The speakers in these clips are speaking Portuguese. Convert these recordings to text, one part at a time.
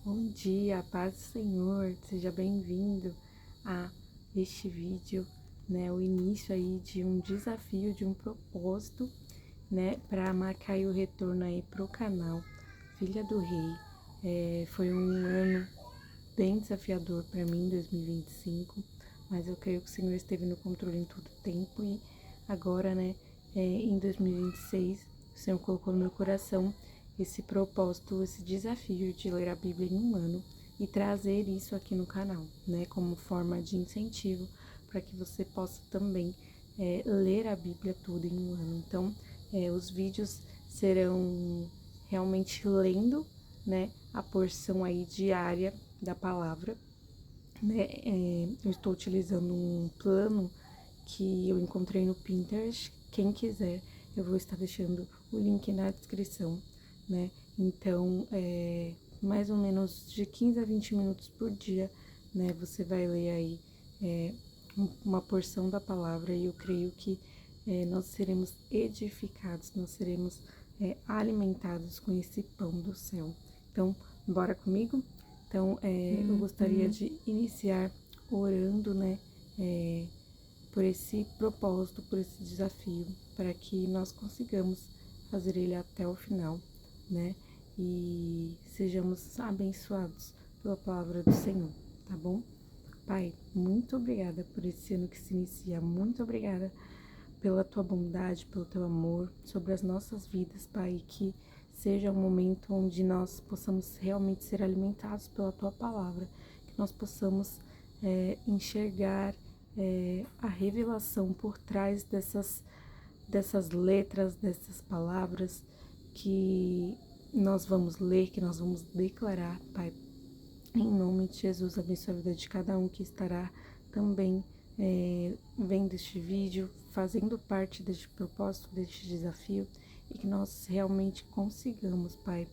Bom dia, paz do Senhor, seja bem-vindo a este vídeo, né, o início aí de um desafio, de um propósito, né, para marcar aí o retorno aí pro canal Filha do Rei. Foi um ano bem desafiador para mim, 2025, mas eu creio que o Senhor esteve no controle em todo tempo e agora, né, em 2026, o Senhor colocou no meu coração esse propósito, esse desafio de ler a Bíblia em um ano e trazer isso aqui no canal, né, como forma de incentivo para que você possa também ler a Bíblia toda em um ano. Então, os vídeos serão realmente lendo, né, a porção aí diária da palavra, né? Eu estou utilizando um plano que eu encontrei no Pinterest. Quem quiser, eu vou estar deixando o link na descrição, né? Então, mais ou menos de 15 a 20 minutos por dia, né? Você vai ler aí uma porção da palavra e eu creio que nós seremos edificados, nós seremos alimentados com esse pão do céu. Então, bora comigo? Então, eu gostaria de iniciar orando, né, por esse propósito, por esse desafio, para que nós consigamos fazer ele até o final, né, e sejamos abençoados pela palavra do Senhor, tá bom? Pai, muito obrigada por esse ano que se inicia, muito obrigada pela tua bondade, pelo teu amor sobre as nossas vidas, Pai, que seja um momento onde nós possamos realmente ser alimentados pela tua palavra, que nós possamos enxergar a revelação por trás dessas letras, dessas palavras que nós vamos ler, que nós vamos declarar, Pai. Em nome de Jesus, abençoe a vida de cada um que estará também vendo este vídeo, fazendo parte deste propósito, deste desafio, e que nós realmente consigamos, Pai,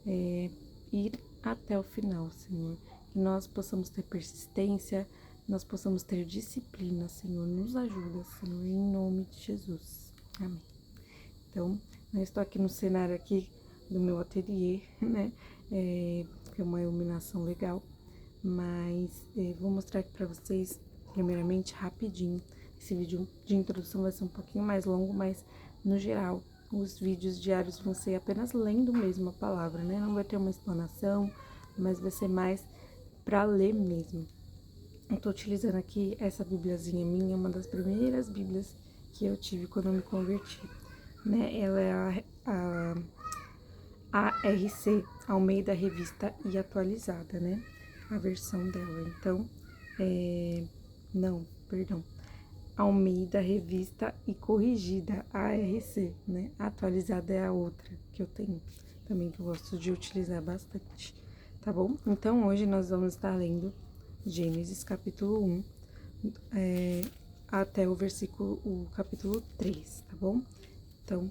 ir até o final, Senhor. Que nós possamos ter persistência, nós possamos ter disciplina, Senhor. Nos ajuda, Senhor, em nome de Jesus. Amém. Então, eu estou aqui no cenário aqui do meu ateliê, né? Que é uma iluminação legal, mas vou mostrar aqui para vocês, primeiramente, rapidinho. Esse vídeo de introdução vai ser um pouquinho mais longo, mas, no geral, os vídeos diários vão ser apenas lendo mesmo a palavra, né? Não vai ter uma explanação, mas vai ser mais para ler mesmo. Eu tô utilizando aqui essa bibliazinha minha, uma das primeiras bíblias que eu tive quando eu me converti, né? Ela é a ARC, Almeida Revista e Atualizada, né? A versão dela. Então, Almeida Revista e Corrigida, ARC, né? Atualizada é a outra que eu tenho também, que eu gosto de utilizar bastante, tá bom? Então, hoje nós vamos estar lendo Gênesis capítulo 1 até o capítulo 3, tá bom? Então,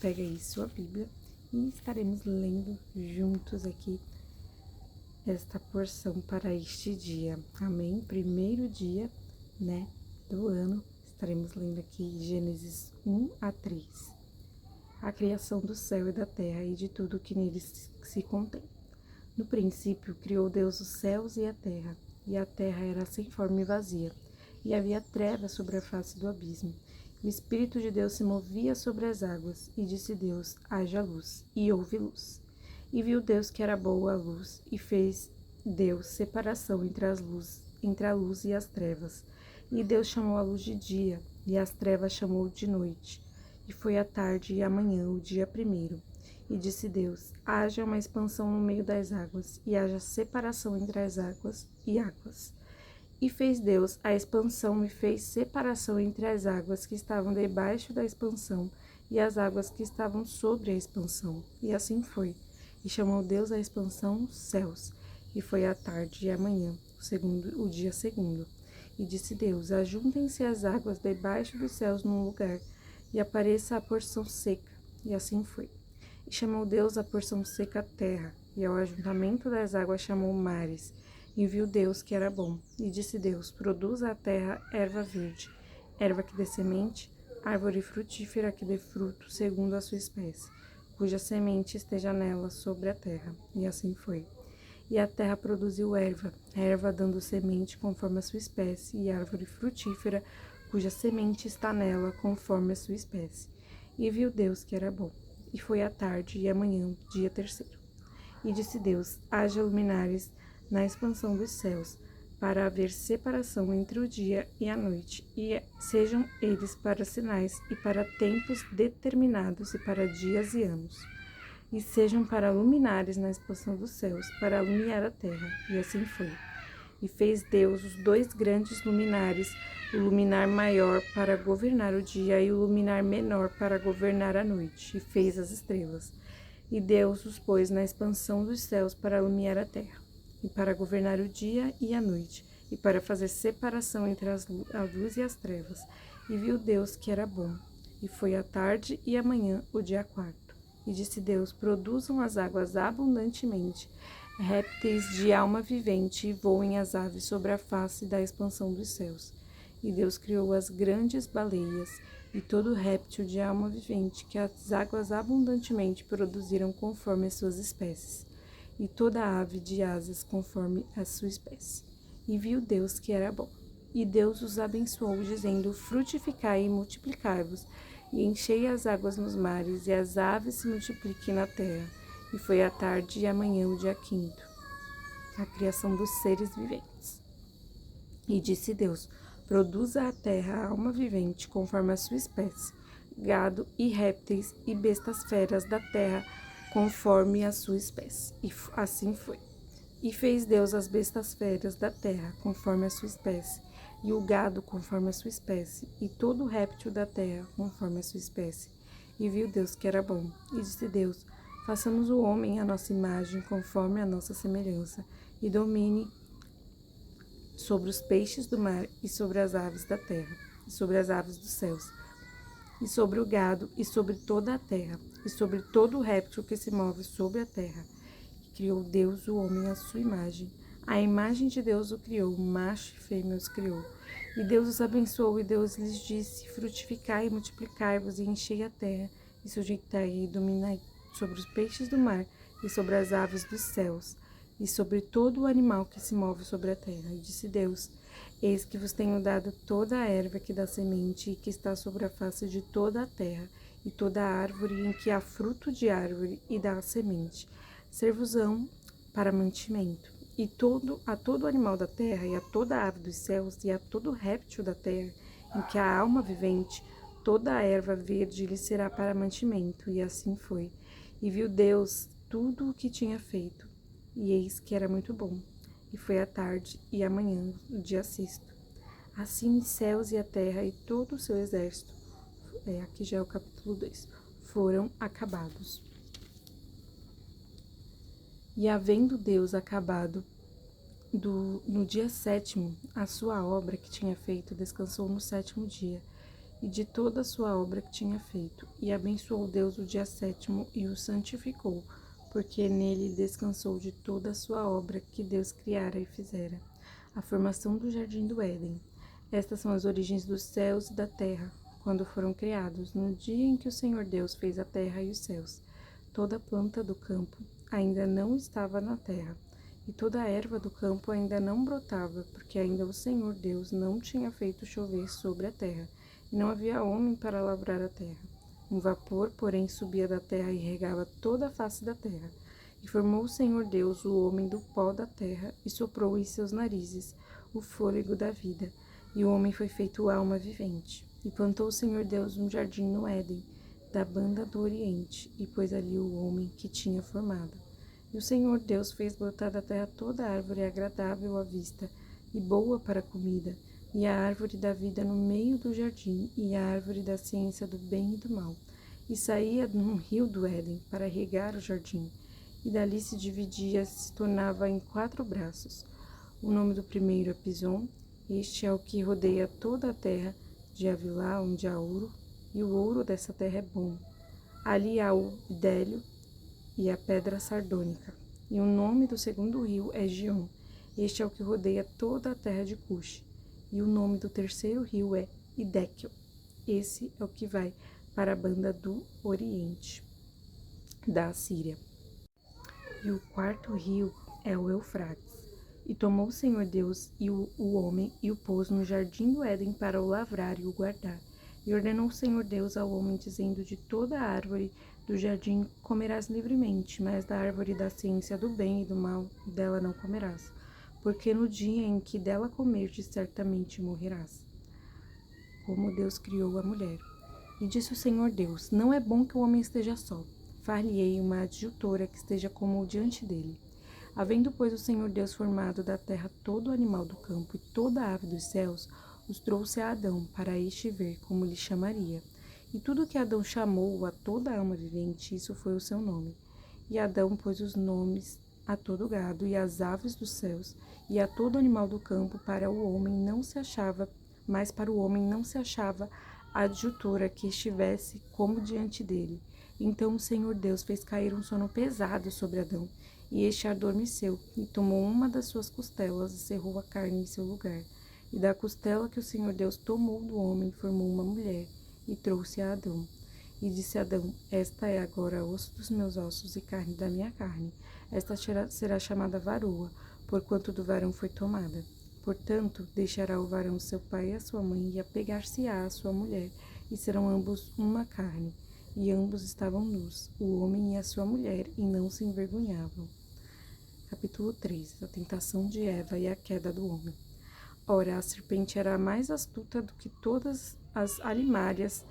pega aí sua Bíblia e estaremos lendo juntos aqui esta porção para este dia. Amém? Primeiro dia, né, do ano, estaremos lendo aqui Gênesis 1 a 3. A criação do céu e da terra e de tudo que neles se contém. No princípio, criou Deus os céus e a terra era sem forma e vazia, e havia trevas sobre a face do abismo. O Espírito de Deus se movia sobre as águas, e disse Deus, haja luz, e houve luz. E viu Deus que era boa a luz, e fez Deus separação entre a luz e as trevas. E Deus chamou a luz de dia, e as trevas chamou de noite. E foi a tarde e a manhã, o dia primeiro. E disse Deus, haja uma expansão no meio das águas, e haja separação entre as águas e águas. E fez Deus a expansão e fez separação entre as águas que estavam debaixo da expansão e as águas que estavam sobre a expansão. E assim foi. E chamou Deus a expansão céus. E foi a tarde e a manhã, o dia segundo. E disse Deus, ajuntem-se as águas debaixo dos céus num lugar, e apareça a porção seca. E assim foi. E chamou Deus a porção seca terra, e ao ajuntamento das águas chamou mares. E viu Deus que era bom. E disse Deus, produza a terra erva verde, erva que dê semente, árvore frutífera que dê fruto segundo a sua espécie, cuja semente esteja nela sobre a terra. E assim foi. E a terra produziu erva, a erva dando semente conforme a sua espécie, e árvore frutífera, cuja semente está nela, conforme a sua espécie. E viu Deus que era bom. E foi a tarde e a manhã, dia terceiro. E disse Deus: haja luminares na expansão dos céus, para haver separação entre o dia e a noite, e sejam eles para sinais e para tempos determinados e para dias e anos. E sejam para luminares na expansão dos céus, para alumiar a terra. E assim foi. E fez Deus os 2 grandes luminares, o luminar maior para governar o dia e o luminar menor para governar a noite. E fez as estrelas. E Deus os pôs na expansão dos céus para alumiar a terra, e para governar o dia e a noite, e para fazer separação entre a luz e as trevas. E viu Deus que era bom. E foi a tarde e a manhã, o dia 4. E disse Deus: produzam as águas abundantemente, répteis de alma vivente, e voem as aves sobre a face da expansão dos céus. E Deus criou as grandes baleias, e todo réptil de alma vivente que as águas abundantemente produziram conforme as suas espécies, e toda ave de asas conforme a sua espécie. E viu Deus que era bom. E Deus os abençoou, dizendo: frutificai e multiplicai-vos, e enchei as águas nos mares, e as aves se multipliquem na terra. E foi a tarde e a manhã, o dia 5º, a criação dos seres viventes. E disse Deus: produza a terra a alma vivente conforme a sua espécie, gado e répteis e bestas feras da terra conforme a sua espécie. E assim foi. E fez Deus as bestas feras da terra conforme a sua espécie, e o gado conforme a sua espécie, e todo o réptil da terra conforme a sua espécie. E viu Deus que era bom. E disse Deus: façamos o homem à nossa imagem, conforme a nossa semelhança, e domine sobre os peixes do mar, e sobre as aves da terra, e sobre as aves dos céus, e sobre o gado, e sobre toda a terra, e sobre todo o réptil que se move sobre a terra. E criou Deus o homem à sua imagem. A imagem de Deus o criou, macho e fêmea os criou. E Deus os abençoou, e Deus lhes disse: frutificai e multiplicai-vos, e enchei a terra, e sujeitai e dominai sobre os peixes do mar, e sobre as aves dos céus, e sobre todo o animal que se move sobre a terra. E disse Deus: eis que vos tenho dado toda a erva que dá semente, e que está sobre a face de toda a terra, e toda a árvore em que há fruto de árvore e dá semente, ser-vos-ão para mantimento. E a todo animal da terra, e a toda ave dos céus, e a todo réptil da terra, em que há alma vivente, toda a erva verde lhe será para mantimento. E assim foi. E viu Deus tudo o que tinha feito, e eis que era muito bom. E foi a tarde e a manhã, o dia 6º. Assim os céus e a terra e todo o seu exército, aqui já é o capítulo 2, foram acabados. E havendo Deus acabado no dia 7º a sua obra que tinha feito, descansou no 7º dia, e de toda a sua obra que tinha feito. E abençoou Deus o dia 7º e o santificou, porque nele descansou de toda a sua obra que Deus criara e fizera. A formação do jardim do Éden. Estas são as origens dos céus e da terra, quando foram criados, no dia em que o Senhor Deus fez a terra e os céus. Toda planta do campo ainda não estava na terra, e toda a erva do campo ainda não brotava, porque ainda o Senhor Deus não tinha feito chover sobre a terra, e não havia homem para lavrar a terra. Um vapor, porém, subia da terra e regava toda a face da terra. E formou o Senhor Deus o homem do pó da terra, e soprou em seus narizes o fôlego da vida, e o homem foi feito alma vivente. E plantou o Senhor Deus um jardim no Éden, da banda do Oriente, e pôs ali o homem que tinha formado. E o Senhor Deus fez brotar da terra toda árvore agradável à vista e boa para a comida, e a árvore da vida no meio do jardim, e a árvore da ciência do bem e do mal. E saía num rio do Éden para regar o jardim, e dali se dividia, se tornava em 4 braços. O nome do primeiro é Pison, este é o que rodeia toda a terra de Havilá, onde há ouro, e o ouro dessa terra é bom. Ali há o bidélio e a pedra sardônica. E o nome do segundo rio é Gion. Este é o que rodeia toda a terra de Cuxi. E o nome do terceiro rio é Hiddekel. Esse é o que vai para a banda do Oriente, da Assíria. E o quarto rio é o Eufrates. E tomou o Senhor Deus e o homem e o pôs no jardim do Éden para o lavrar e o guardar. E ordenou o Senhor Deus ao homem, dizendo: de toda a árvore do jardim comerás livremente, mas da árvore da ciência do bem e do mal dela não comerás, porque no dia em que dela comerdes, certamente morrerás. Como Deus criou a mulher. E disse o Senhor Deus: não é bom que o homem esteja só. Far-lhe-ei uma adjutora que esteja como diante dele. Havendo, pois, o Senhor Deus formado da terra todo o animal do campo e toda a ave dos céus, os trouxe a Adão, para este ver como lhe chamaria. E tudo que Adão chamou a toda a alma vivente, isso foi o seu nome. E Adão pôs os nomes a todo o gado e às aves dos céus, e a todo animal do campo. Para o homem não se achava, mas para o homem não se achava adjutora que estivesse como diante dele. Então o Senhor Deus fez cair um sono pesado sobre Adão, e este adormeceu, e tomou uma das suas costelas e cerrou a carne em seu lugar. E da costela que o Senhor Deus tomou do homem, formou uma mulher, e trouxe a Adão. E disse Adão: esta é agora osso dos meus ossos e carne da minha carne. Esta será chamada varoa, porquanto do varão foi tomada. Portanto, deixará o varão seu pai e a sua mãe, e apegar-se-á à sua mulher, e serão ambos uma carne. E ambos estavam nus, o homem e a sua mulher, e não se envergonhavam. Capítulo 3. A tentação de Eva e a queda do homem. Ora, a serpente era mais astuta do que todas as alimárias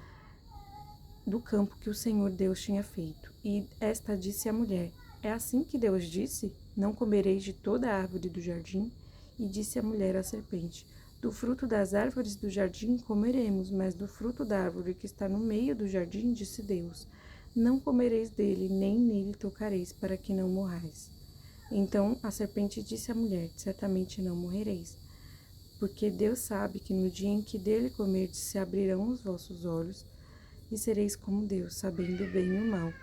do campo que o Senhor Deus tinha feito. E esta disse à mulher: é assim que Deus disse: não comereis de toda a árvore do jardim? E disse a mulher à serpente: do fruto das árvores do jardim comeremos, mas do fruto da árvore que está no meio do jardim, disse Deus: não comereis dele, nem nele tocareis, para que não morrais. Então a serpente disse à mulher: certamente não morrereis, porque Deus sabe que no dia em que dele comerdes se abrirão os vossos olhos, e sereis como Deus, sabendo o bem e o mal.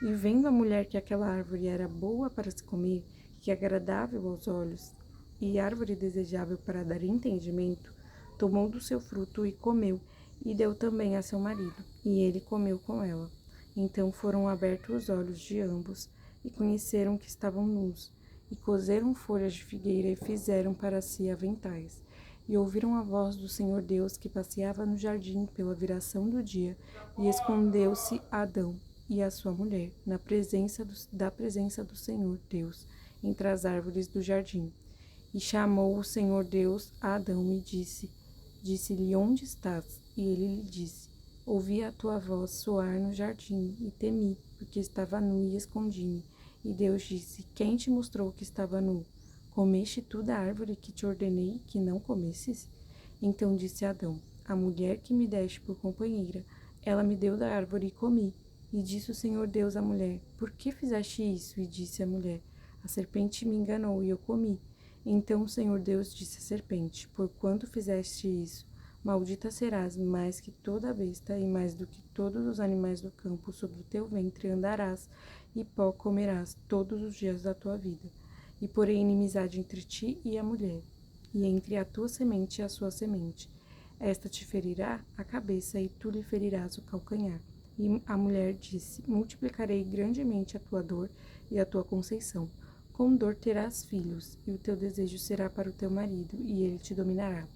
E vendo a mulher que aquela árvore era boa para se comer, que agradável aos olhos, e árvore desejável para dar entendimento, tomou do seu fruto e comeu, e deu também a seu marido, e ele comeu com ela. Então foram abertos os olhos de ambos, e conheceram que estavam nus, e coseram folhas de figueira e fizeram para si aventais. E ouviram a voz do Senhor Deus que passeava no jardim pela viração do dia, e escondeu-se Adão e a sua mulher da presença do Senhor Deus entre as árvores do jardim. E chamou o Senhor Deus a Adão e disse-lhe: onde estás? E ele lhe disse: ouvi a tua voz soar no jardim, e temi, porque estava nu e escondi-me. E Deus disse: quem te mostrou que estava nu? Comeste tu da árvore que te ordenei que não comesses? Então disse Adão: a mulher que me deste por companheira, ela me deu da árvore e comi. E disse o Senhor Deus à mulher: por que fizeste isso? E disse a mulher: a serpente me enganou e eu comi. Então o Senhor Deus disse à serpente: porquanto fizeste isso, maldita serás mais que toda a besta, e mais do que todos os animais do campo. Sobre o teu ventre andarás, e pó comerás todos os dias da tua vida. E porei inimizade entre ti e a mulher, e entre a tua semente e a sua semente. Esta te ferirá a cabeça, e tu lhe ferirás o calcanhar. E a mulher disse: multiplicarei grandemente a tua dor e a tua conceição. Com dor terás filhos, e o teu desejo será para o teu marido, e ele te dominará.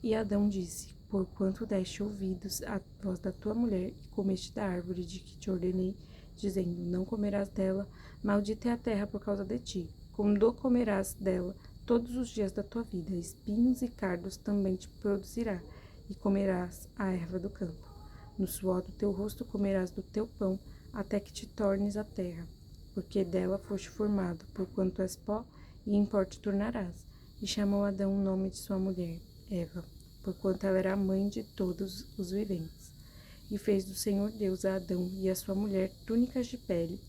E Adão disse: porquanto deste ouvidos à voz da tua mulher, e comeste da árvore de que te ordenei, dizendo: não comerás dela, maldita é a terra por causa de ti. Com dor comerás dela todos os dias da tua vida, espinhos e cardos também te produzirá, e comerás a erva do campo. No suor do teu rosto comerás do teu pão, até que te tornes a terra, porque dela foste formado, porquanto és pó, e em pó te tornarás. E chamou Adão o nome de sua mulher, Eva, porquanto ela era a mãe de todos os viventes. E fez do Senhor Deus a Adão e a sua mulher túnicas de pele,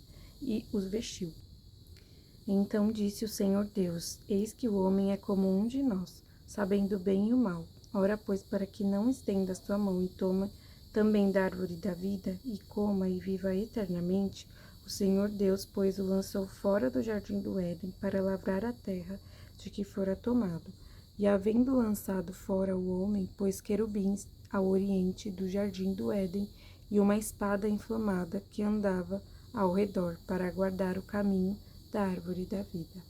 e os vestiu. Então disse o Senhor Deus: eis que o homem é como um de nós, sabendo o bem e o mal. Ora, pois, para que não estendas tua mão e toma também da árvore da vida, e coma e viva eternamente, o Senhor Deus, pois, o lançou fora do jardim do Éden para lavrar a terra de que fora tomado. E havendo lançado fora o homem, pôs querubins ao oriente do jardim do Éden, e uma espada inflamada que andava ao redor, para guardar o caminho da árvore da vida.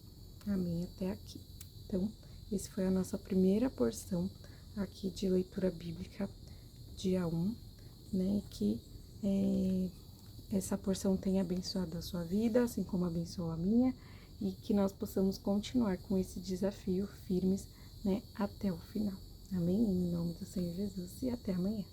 Amém, até aqui. Então, esse foi a nossa primeira porção aqui de leitura bíblica, dia 1, né? E que essa porção tenha abençoado a sua vida, assim como abençoou a minha, e que nós possamos continuar com esse desafio firmes, né? Até o final. Amém? Em nome do Senhor Jesus e até amanhã.